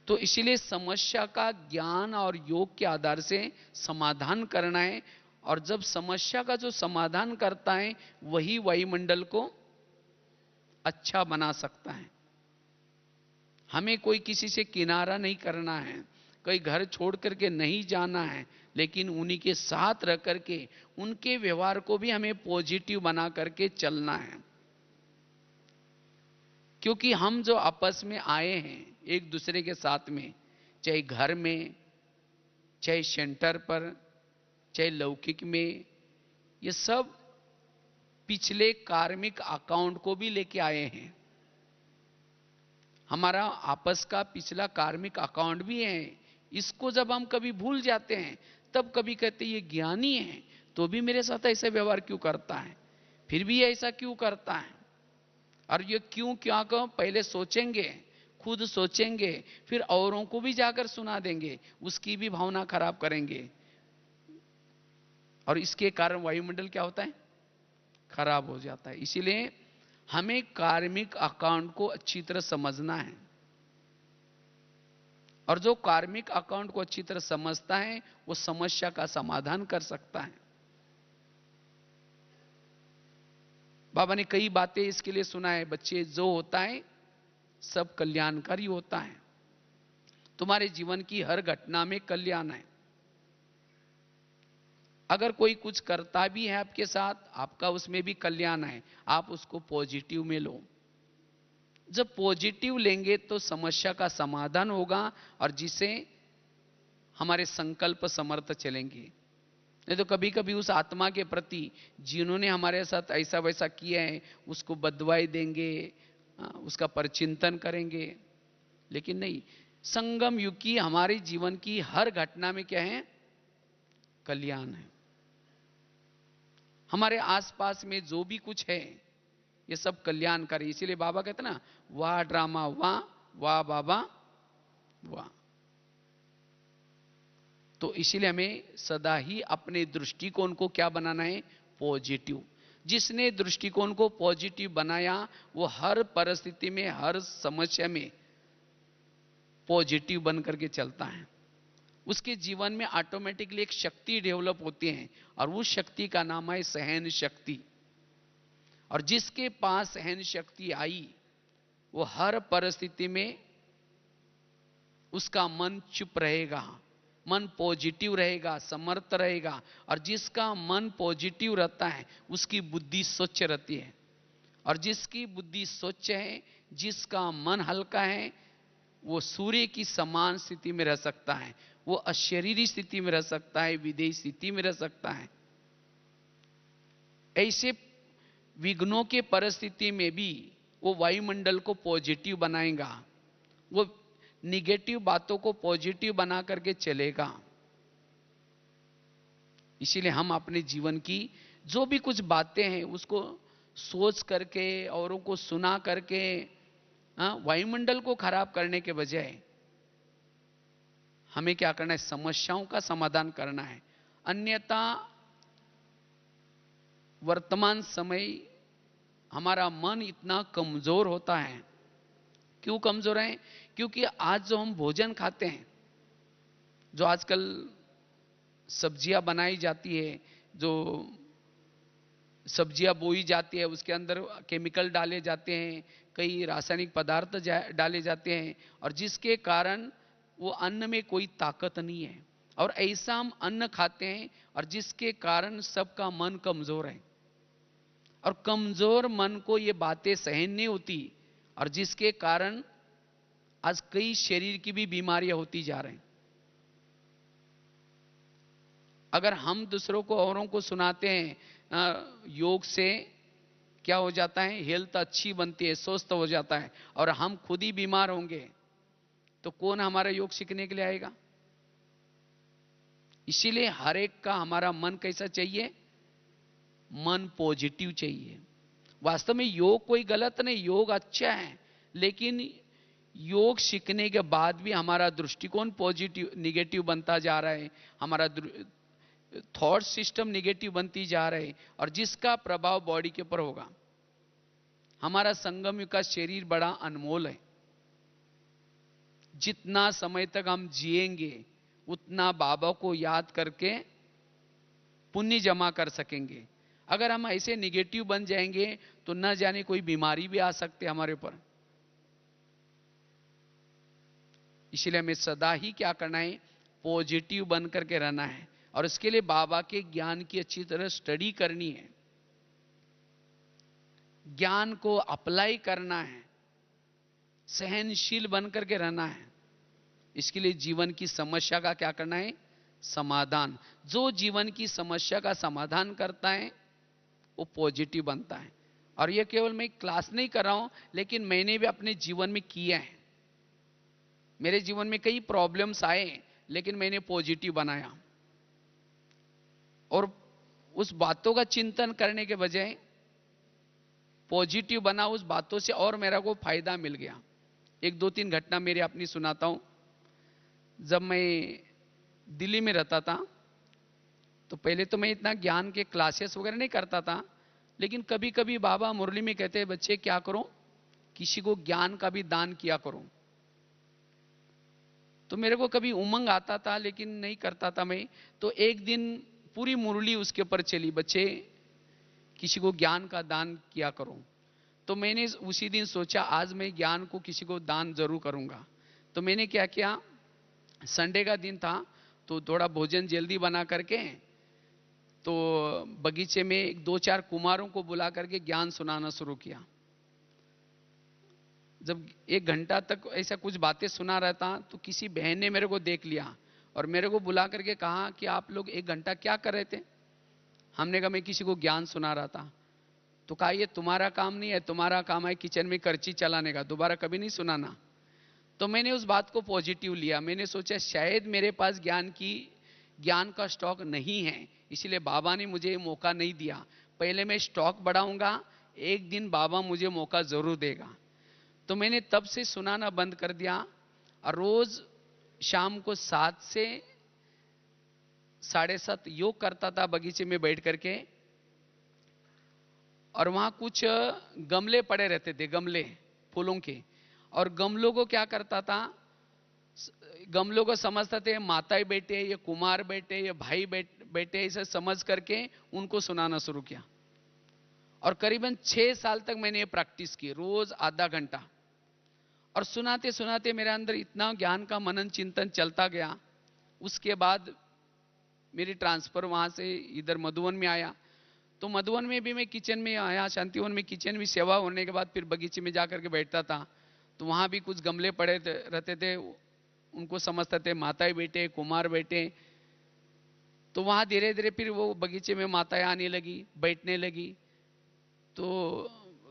Speaker 1: तो इसीलिए समस्या का ज्ञान और योग के आधार से समाधान करना है। और जब समस्या का जो समाधान करता है, वही वायुमंडल को अच्छा बना सकता है। हमें कोई किसी से किनारा नहीं करना है, कोई घर छोड़ करके नहीं जाना है, लेकिन उन्हीं के साथ रह करके उनके व्यवहार को भी हमें पॉजिटिव बना करके चलना है। क्योंकि हम जो आपस में आए हैं एक दूसरे के साथ में, चाहे घर में, चाहे सेंटर पर, चाहे लौकिक में, ये सब पिछले कार्मिक अकाउंट को भी लेके आए हैं। हमारा आपस का पिछला कार्मिक अकाउंट भी है। इसको जब हम कभी भूल जाते हैं, तब कभी कहते ये ज्ञानी है तो भी मेरे साथ ऐसा व्यवहार क्यों करता है, फिर भी ऐसा क्यों करता है, और ये क्यों क्या कहो, पहले सोचेंगे, खुद सोचेंगे, फिर औरों को भी जाकर सुना देंगे, उसकी भी भावना खराब करेंगे, और इसके कारण वायुमंडल क्या होता है, खराब हो जाता है। इसीलिए हमें कार्मिक अकाउंट को अच्छी तरह समझना है, और जो कार्मिक अकाउंट को अच्छी तरह समझता है वो समस्या का समाधान कर सकता है। बाबा ने कई बातें इसके लिए सुना है, बच्चे जो होता है सब कल्याणकारी होता है, तुम्हारे जीवन की हर घटना में कल्याण है। अगर कोई कुछ करता भी है आपके साथ, आपका उसमें भी कल्याण है, आप उसको पॉजिटिव में लो। जब पॉजिटिव लेंगे तो समस्या का समाधान होगा, और जिसे हमारे संकल्प समर्थ चलेंगे। नहीं तो कभी कभी उस आत्मा के प्रति जिन्होंने हमारे साथ ऐसा वैसा किया है उसको बदवाई देंगे, उसका परचिंतन करेंगे, लेकिन नहीं, संगम युग की हमारे जीवन की हर घटना में क्या है, कल्याण है। हमारे आसपास में जो भी कुछ है ये सब कल्याणकारी। इसीलिए बाबा कहते ना, वाह ड्रामा वाह, वाह बाबा वाह। तो इसीलिए हमें सदा ही अपने दृष्टिकोण को क्या बनाना है, पॉजिटिव। जिसने दृष्टिकोण को पॉजिटिव बनाया वो हर परिस्थिति में, हर समस्या में पॉजिटिव बन करके चलता है। उसके जीवन में ऑटोमेटिकली एक शक्ति डेवलप होती है, और उस शक्ति का नाम है सहन शक्ति। और जिसके पास सहन शक्ति आई वो हर परिस्थिति में उसका मन चुप रहेगा, मन पॉजिटिव रहेगा, समर्थ रहेगा। और जिसका मन पॉजिटिव रहता है उसकी बुद्धि स्वच्छ रहती है, और जिसकी बुद्धि स्वच्छ है, जिसका मन हल्का है, वो सूर्य की समान स्थिति में रह सकता है, वो अशरीरी स्थिति में रह सकता है, विदेही स्थिति में रह सकता है। ऐसे विघ्नों के परिस्थिति में भी वो वायुमंडल को पॉजिटिव बनाएगा, वो निगेटिव बातों को पॉजिटिव बना करके चलेगा। इसीलिए हम अपने जीवन की जो भी कुछ बातें हैं उसको सोच करके, औरों को सुना करके वायुमंडल को खराब करने के बजाय हमें क्या करना है, समस्याओं का समाधान करना है। अन्यथा वर्तमान समय हमारा मन इतना कमजोर होता है। क्यों कमजोर है? क्योंकि आज जो हम भोजन खाते हैं, जो आजकल सब्जियां बनाई जाती है, जो सब्जियां बोई जाती है, उसके अंदर केमिकल डाले जाते हैं, कई रासायनिक पदार्थ डाले जाते हैं, और जिसके कारण वो अन्न में कोई ताकत नहीं है। और ऐसा हम अन्न खाते हैं और जिसके कारण सबका मन कमजोर है, और कमजोर मन को ये बातें सहन नहीं होती, और जिसके कारण आज कई शरीर की भी बीमारियां होती जा रही हैं। अगर हम दूसरों को, औरों को सुनाते हैं योग से क्या हो जाता है, हेल्थ अच्छी बनती है, स्वस्थ हो जाता है, और हम खुद ही बीमार होंगे, तो कौन हमारा योग सीखने के लिए आएगा? इसीलिए हर एक का हमारा मन कैसा चाहिए, मन पॉजिटिव चाहिए। वास्तव में योग कोई गलत नहीं, योग अच्छा है, लेकिन योग सीखने के बाद भी हमारा दृष्टिकोण पॉजिटिव, निगेटिव बनता जा रहा है, हमारा थॉट सिस्टम निगेटिव बनती जा रहा है, और जिसका प्रभाव बॉडी के ऊपर होगा। हमारा संगम युग का शरीर बड़ा अनमोल है, जितना समय तक हम जिएंगे उतना बाबा को याद करके पुण्य जमा कर सकेंगे। अगर हम ऐसे निगेटिव बन जाएंगे तो न जाने कोई बीमारी भी आ सकती है हमारे ऊपर। इसलिए हमें सदा ही क्या करना है, पॉजिटिव बन करके रहना है। और इसके लिए बाबा के ज्ञान की अच्छी तरह स्टडी करनी है, ज्ञान को अप्लाई करना है, सहनशील बन करके रहना है। इसके लिए जीवन की समस्या का क्या करना है, समाधान। जो जीवन की समस्या का समाधान करता है वो पॉजिटिव बनता है। और ये केवल मैं क्लास नहीं कर रहा हूं, लेकिन मैंने भी अपने जीवन में किया है। मेरे जीवन में कई प्रॉब्लम्स आए, लेकिन मैंने पॉजिटिव बनाया, और उस बातों का चिंतन करने के बजाय पॉजिटिव बना उस बातों से, और मेरा को फायदा मिल गया। एक दो तीन घटना मेरी अपनी सुनाता हूं। जब मैं दिल्ली में रहता था, तो पहले तो मैं इतना ज्ञान के क्लासेस वगैरह नहीं करता था, लेकिन कभी कभी बाबा मुरली में कहते हैं, बच्चे क्या करो, किसी को ज्ञान का भी दान किया करो। तो मेरे को कभी उमंग आता था, लेकिन नहीं करता था मैं। तो एक दिन पूरी मुरली उसके ऊपर चली, बच्चे किसी को ज्ञान का दान किया करो। तो मैंने उसी दिन सोचा, आज मैं ज्ञान को किसी को दान जरूर करूंगा। तो मैंने क्या किया, संडे का दिन था, तो थोड़ा भोजन जल्दी बना करके, तो बगीचे में एक दो चार कुमारों को बुला करके ज्ञान सुनाना शुरू किया। जब 1 घंटा तक ऐसा कुछ बातें सुना रहता, तो किसी बहन ने मेरे को देख लिया और मेरे को बुला करके कहा कि आप लोग 1 घंटा क्या कर रहे थे। हमने कहा मैं किसी को ज्ञान सुना रहा था। तो कहा ये तुम्हारा काम नहीं है, तुम्हारा काम है किचन में करची चलाने का, दोबारा कभी नहीं सुनाना। तो मैंने उस बात को पॉजिटिव लिया। मैंने सोचा शायद मेरे पास ज्ञान का स्टॉक नहीं है, इसलिए बाबा ने मुझे मौका नहीं दिया। पहले मैं स्टॉक बढ़ाऊंगा, एक दिन बाबा मुझे मौका जरूर देगा। तो मैंने तब से सुनाना बंद कर दिया, और रोज शाम को 7 से 7:30 योग करता था बगीचे में बैठ करके। और वहां कुछ गमले पड़े रहते थे, गमले फूलों के, और गमलों को क्या करता था, गमलों को समझते थे माताएं बेटे, ये कुमार बेटे, ये भाई बेटे, इसे समझ करके उनको सुनाना शुरू किया। और करीबन 6 साल तक मैंने ये प्रैक्टिस की, रोज आधा घंटा। और सुनाते सुनाते मेरे अंदर इतना ज्ञान का मनन चिंतन चलता गया। उसके बाद मेरी ट्रांसफर वहां से इधर मधुवन में आया। तो मधुवन में भी मैं किचन में आया, शांतिवन में किचन में सेवा होने के बाद फिर बगीचे में जाकर के बैठता था। तो वहां भी कुछ गमले पड़े रहते थे, उनको समझते थे माताएं बेटे, कुमार बेटे। तो वहां धीरे धीरे फिर वो बगीचे में माताएं आने लगी, बैठने लगी। तो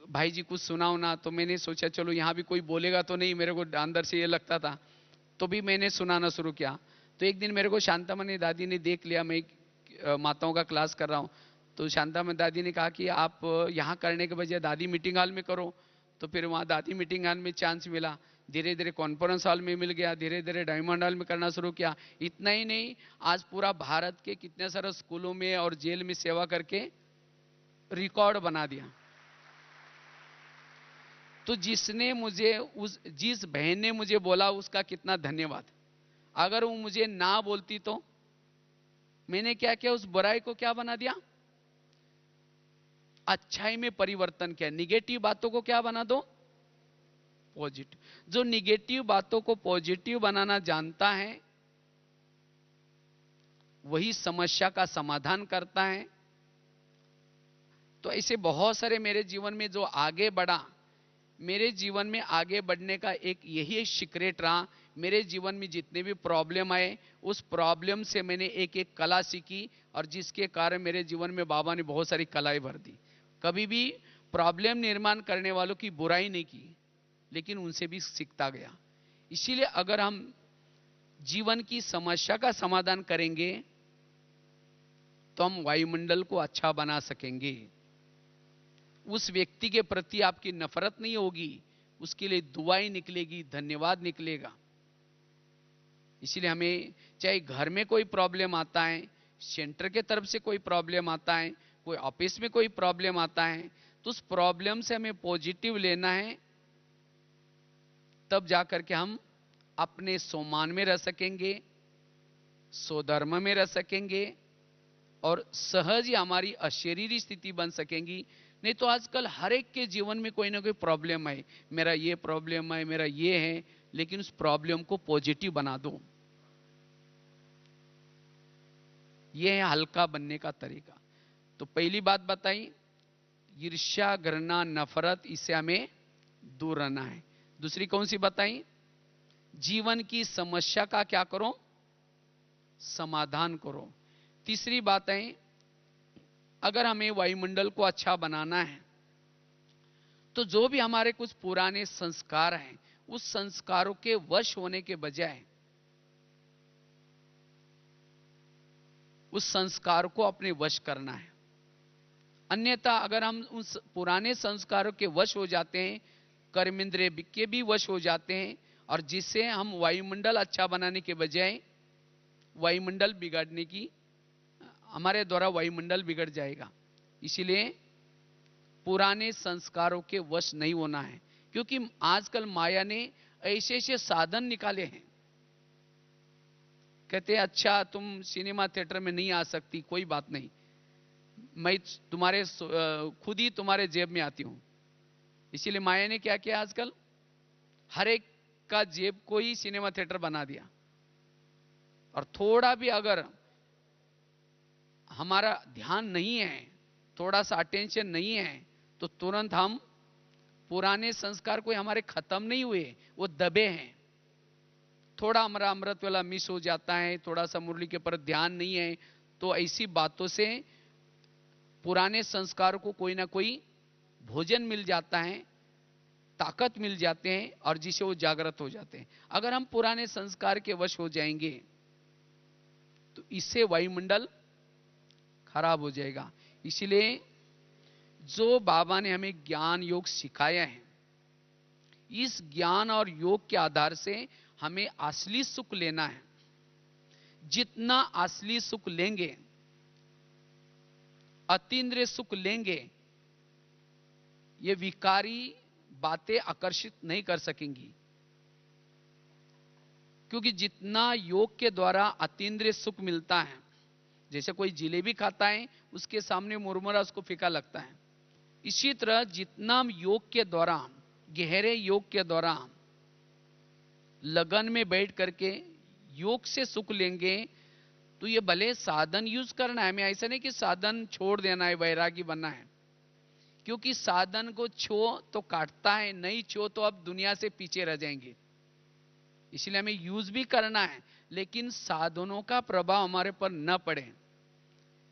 Speaker 1: भाई जी कुछ सुनाओ ना। तो मैंने सोचा चलो यहाँ भी कोई बोलेगा तो नहीं, मेरे को अंदर से ये लगता था। तो भी मैंने सुनाना शुरू किया। तो एक दिन मेरे को शांतामणि दादी ने देख लिया, मैं माताओं का क्लास कर रहा हूँ। तो शांतामणि दादी ने कहा कि आप यहाँ करने के बजाय दादी मीटिंग हॉल में करो। तो फिर वहाँ दादी मीटिंग हॉल में चांस मिला, धीरे धीरे कॉन्फ्रेंस हॉल में मिल गया, धीरे धीरे डायमंड हॉल में करना शुरू किया। इतना ही नहीं, आज पूरा भारत के कितने सारे स्कूलों में और जेल में सेवा करके रिकॉर्ड बना दिया। तो जिस बहन ने मुझे बोला उसका कितना धन्यवाद। अगर वो मुझे ना बोलती तो मैंने क्या किया, उस बुराई को क्या बना दिया, अच्छाई में परिवर्तन किया। निगेटिव बातों को क्या बना दो, पॉजिटिव। जो निगेटिव बातों को पॉजिटिव बनाना जानता है वही समस्या का समाधान करता है। तो ऐसे बहुत सारे मेरे जीवन में जो आगे बढ़ा, मेरे जीवन में आगे बढ़ने का एक यही सीक्रेट रहा। मेरे जीवन में जितने भी प्रॉब्लम आए, उस प्रॉब्लम से मैंने एक एक कला सीखी, और जिसके कारण मेरे जीवन में बाबा ने बहुत सारी कलाएं भर दी। कभी भी प्रॉब्लम निर्माण करने वालों की बुराई नहीं की, लेकिन उनसे भी सीखता गया। इसीलिए अगर हम जीवन की समस्या का समाधान करेंगे तो हम वायुमंडल को अच्छा बना सकेंगे। उस व्यक्ति के प्रति आपकी नफरत नहीं होगी, उसके लिए दुआएं निकलेगी, धन्यवाद निकलेगा। इसलिए हमें चाहे घर में कोई प्रॉब्लम आता है, सेंटर के तरफ से कोई प्रॉब्लम आता है, कोई ऑफिस में कोई प्रॉब्लम आता है, तो उस प्रॉब्लम से हमें पॉजिटिव लेना है। तब जाकर के हम अपने सम्मान में रह सकेंगे, स्वधर्म में रह सकेंगे, और सहज ही हमारी अशरीरी स्थिति बन सकेंगी। नहीं तो आजकल हर एक के जीवन में कोई ना कोई प्रॉब्लम है, मेरा ये प्रॉब्लम है, मेरा ये है, लेकिन उस प्रॉब्लम को पॉजिटिव बना दो। यह है हल्का बनने का तरीका। तो पहली बात बताई, ईर्ष्या, घृणा, नफरत, इससे हमें दूर रहना है। दूसरी कौन सी बताई? जीवन की समस्या का क्या करो? समाधान करो। तीसरी बात है, अगर हमें वायुमंडल को अच्छा बनाना है तो जो भी हमारे कुछ पुराने संस्कार हैं, उस संस्कारों के वश होने के बजाय उस संस्कार को अपने वश करना है। अन्यथा अगर हम उस पुराने संस्कारों के वश हो जाते हैं, कर्मेंद्रिय के भी वश हो जाते हैं, और जिससे हम वायुमंडल अच्छा बनाने के बजाय वायुमंडल बिगाड़ने की, हमारे द्वारा वायुमंडल बिगड़ जाएगा। इसीलिए पुराने संस्कारों के वश नहीं होना है, क्योंकि आजकल माया ने ऐसे ऐसे साधन निकाले हैं। कहते हैं अच्छा तुम सिनेमा थिएटर में नहीं आ सकती, कोई बात नहीं, मैं तुम्हारे खुद ही तुम्हारे जेब में आती हूं। इसीलिए माया ने क्या किया, आजकल हर एक का जेब को ही सिनेमा थिएटर बना दिया। और थोड़ा भी अगर हमारा ध्यान नहीं है, थोड़ा सा अटेंशन नहीं है, तो तुरंत हम पुराने संस्कार कोई हमारे खत्म नहीं हुए, वो दबे हैं। थोड़ा हमारा अमृत वाला मिस हो जाता है, थोड़ा सा मुरली के पर ध्यान नहीं है, तो ऐसी बातों से पुराने संस्कार को कोई ना कोई भोजन मिल जाता है, ताकत मिल जाते हैं, और जिसे वो जागृत हो जाते हैं। अगर हम पुराने संस्कार के वश हो जाएंगे तो इससे वायुमंडल खराब हो जाएगा। इसलिए जो बाबा ने हमें ज्ञान योग सिखाया है, इस ज्ञान और योग के आधार से हमें असली सुख लेना है। जितना असली सुख लेंगे, अतीन्द्रिय सुख लेंगे, ये विकारी बातें आकर्षित नहीं कर सकेंगी। क्योंकि जितना योग के द्वारा अतीन्द्रिय सुख मिलता है, जैसे कोई जिलेबी खाता है, उसके सामने मुरमुरा उसको फीका लगता है, इसी तरह जितना हम योग के द्वारा, गहरे योग के द्वारा लगन में बैठ करके योग से सुख लेंगे, तो ये भले साधन यूज करना है, हमें ऐसा नहीं कि साधन छोड़ देना है, वैरागी बनना है। क्योंकि साधन को छो तो काटता है, नहीं छो तो अब दुनिया से पीछे रह जाएंगे। इसलिए हमें यूज भी करना है, लेकिन साधनों का प्रभाव हमारे पर न पड़े,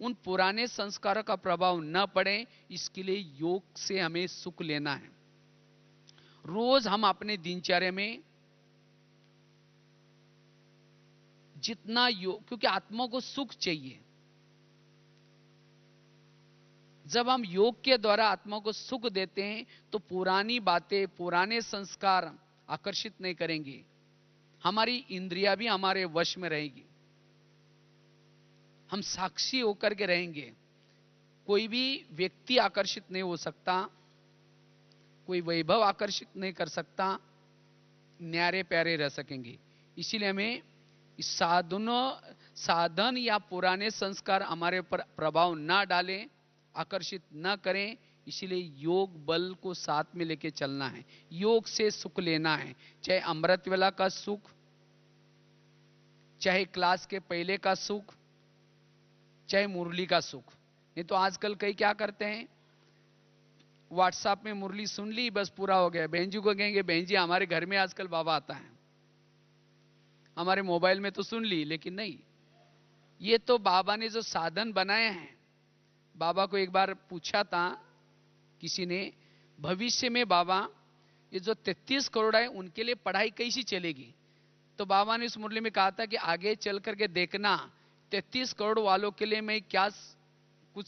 Speaker 1: उन पुराने संस्कारों का प्रभाव न पड़े, इसके लिए योग से हमें सुख लेना है। रोज हम अपने दिनचर्या में जितना योग, क्योंकि आत्मा को सुख चाहिए, जब हम योग के द्वारा आत्मा को सुख देते हैं तो पुरानी बातें, पुराने संस्कार आकर्षित नहीं करेंगे, हमारी इंद्रियां भी हमारे वश में रहेगी, हम साक्षी होकर के रहेंगे। कोई भी व्यक्ति आकर्षित नहीं हो सकता, कोई वैभव आकर्षित नहीं कर सकता, न्यारे प्यारे रह सकेंगे। इसीलिए हमें इस साधन या पुराने संस्कार हमारे ऊपर प्रभाव ना डालें, आकर्षित ना करें। इसीलिए योग बल को साथ में लेके चलना है, योग से सुख लेना है, चाहे अमृत वेला का सुख, चाहे क्लास के पहले का सुख, चाहे मुरली का सुख। नहीं तो आजकल कई क्या करते हैं, व्हाट्सएप में मुरली सुन ली, बस पूरा हो गया। बहन जी को कहेंगे बहन जी हमारे घर में आजकल बाबा आता है, हमारे मोबाइल में तो सुन ली, लेकिन नहीं, ये तो बाबा ने जो साधन बनाए हैं। बाबा को एक बार पूछा था किसी ने, भविष्य में बाबा ये जो 33 करोड़ है उनके लिए पढ़ाई कैसी चलेगी? तो बाबा ने इस मुरली में कहा था कि आगे चल करके देखना, 33 करोड़ वालों के लिए मैं क्या कुछ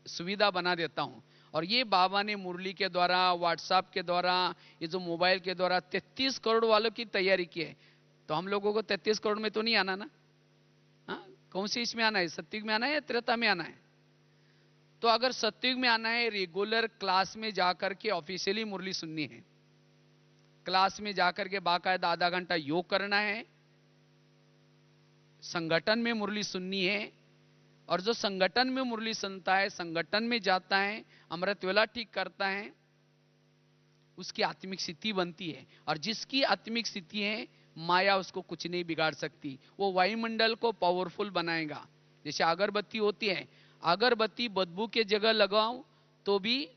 Speaker 1: सुविधा बना देता हूं। और ये बाबा ने मुरली के द्वारा, व्हाट्सएप के द्वारा, ये जो मोबाइल के द्वारा 33 करोड़ वालों की तैयारी की है। तो हम लोगों को 33 करोड़ में तो नहीं आना ना, कौन सी इसमें आना है, सत्युग में आना है या त्रेता में आना है? तो अगर सत्युग में आना है, रेगुलर क्लास में जाकर के ऑफिशियली मुरली सुननी है, क्लास में जाकर के बाकायदा आधा घंटा योग करना है, संगठन में मुरली सुननी है। और जो संगठन में मुरली सुनता है, संगठन में जाता है, अमृत वेला ठीक करता है, उसकी आत्मिक स्थिति बनती है। और जिसकी आत्मिक स्थिति है, माया उसको कुछ नहीं बिगाड़ सकती। वो वायुमंडल को पावरफुल बनाएगा। जैसे अगरबत्ती होती है, अगरबत्ती बदबू के जगह लगाओ तो भी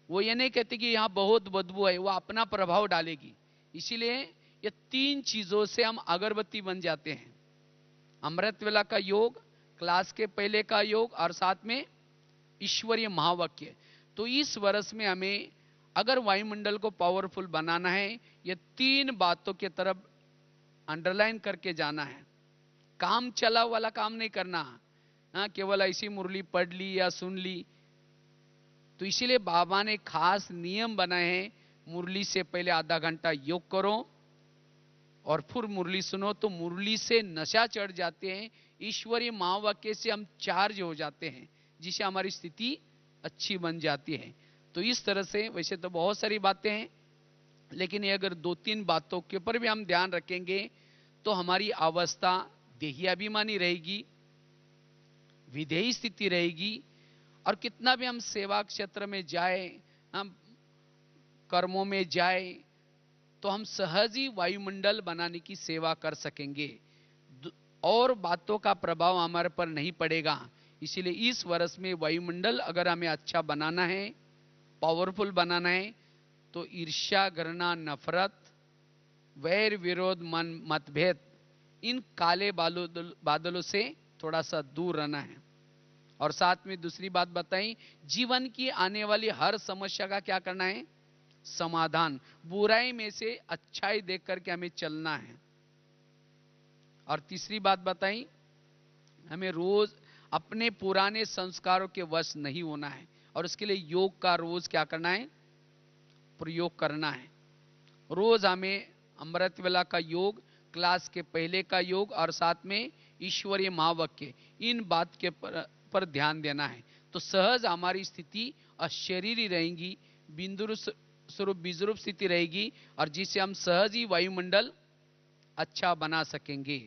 Speaker 1: वो ये नहीं कहते कि यहां बहुत बदबू है, वो अपना प्रभाव डालेगी। इसीलिए ये तीन चीजों से हम अगरबत्ती बन जाते हैं। अमृत वेला का योग, क्लास के पहले का योग, और साथ में ईश्वरीय महावाक्य। तो इस वर्ष में हमें अगर वायुमंडल को पावरफुल बनाना है, ये तीन बातों की तरफ अंडरलाइन करके जाना है। काम चला वाला काम नहीं करना, हाँ, केवल ऐसी मुरली पढ़ ली या सुन ली। तो इसीलिए बाबा ने खास नियम बनाए हैं, मुरली से पहले आधा घंटा योग करो और फिर मुरली सुनो। तो मुरली से नशा चढ़ जाते हैं, ईश्वरीय महावाक्य से हम चार्ज हो जाते हैं, जिससे हमारी स्थिति अच्छी बन जाती है। तो इस तरह से वैसे तो बहुत सारी बातें हैं, लेकिन ये अगर दो तीन बातों के ऊपर भी हम ध्यान रखेंगे तो हमारी अवस्था देहियाभिमानी रहेगी, विधेयी स्थिति रहेगी। और कितना भी हम सेवा क्षेत्र में जाए, हम कर्मों में जाए, तो हम सहज ही वायुमंडल बनाने की सेवा कर सकेंगे और बातों का प्रभाव हमारे पर नहीं पड़ेगा। इसीलिए इस वर्ष में वायुमंडल अगर हमें अच्छा बनाना है, पावरफुल बनाना है, तो ईर्ष्या, घृणा, नफरत, वैर, विरोध, मन, मतभेद, इन काले बादलों से थोड़ा सा दूर रहना है। और साथ में दूसरी बात बताई, जीवन की आने वाली हर समस्या का क्या करना है? समाधान। बुराई में से अच्छाई देख करके हमें चलना है। और तीसरी बात बताई, हमें रोज अपने पुराने संस्कारों के वश नहीं होना है, और उसके लिए योग का रोज क्या करना है? प्रयोग करना है। रोज हमें अमृत वेला का योग, क्लास के पहले का योग, और साथ में ईश्वरीय महावाक्य, इन बात के पर ध्यान देना है। तो सहज हमारी स्थिति अशरीरी रहेगी, बिंदु स्वरूप बीजरूप स्थिति रहेगी, और जिससे हम सहज ही वायुमंडल अच्छा बना सकेंगे।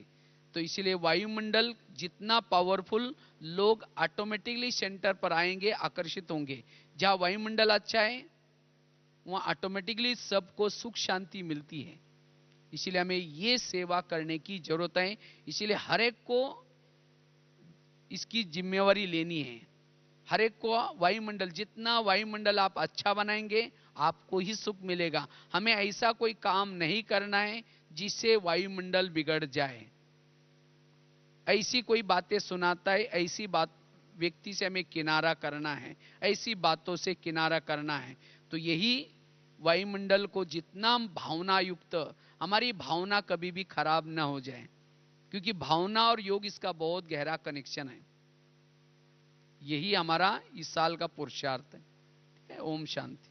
Speaker 1: तो इसीलिए वायुमंडल जितना पावरफुल, लोग ऑटोमेटिकली सेंटर पर आएंगे, आकर्षित होंगे। जहां वायुमंडल अच्छा है वहां ऑटोमेटिकली सबको सुख शांति मिलती है। इसीलिए हमें ये सेवा करने की जरूरत है। इसीलिए हर एक को इसकी जिम्मेवारी लेनी है। हर एक को वायुमंडल, जितना वायुमंडल आप अच्छा बनाएंगे आपको ही सुख मिलेगा। हमें ऐसा कोई काम नहीं करना है जिससे वायुमंडल बिगड़ जाए। ऐसी कोई बातें सुनाता है, ऐसी बात व्यक्ति से हमें किनारा करना है, ऐसी बातों से किनारा करना है। तो यही वायुमंडल को जितना भावना युक्त, हमारी भावना कभी भी खराब ना हो जाए, क्योंकि भावना और योग इसका बहुत गहरा कनेक्शन है। यही हमारा इस साल का पुरुषार्थ है। ओम शांति।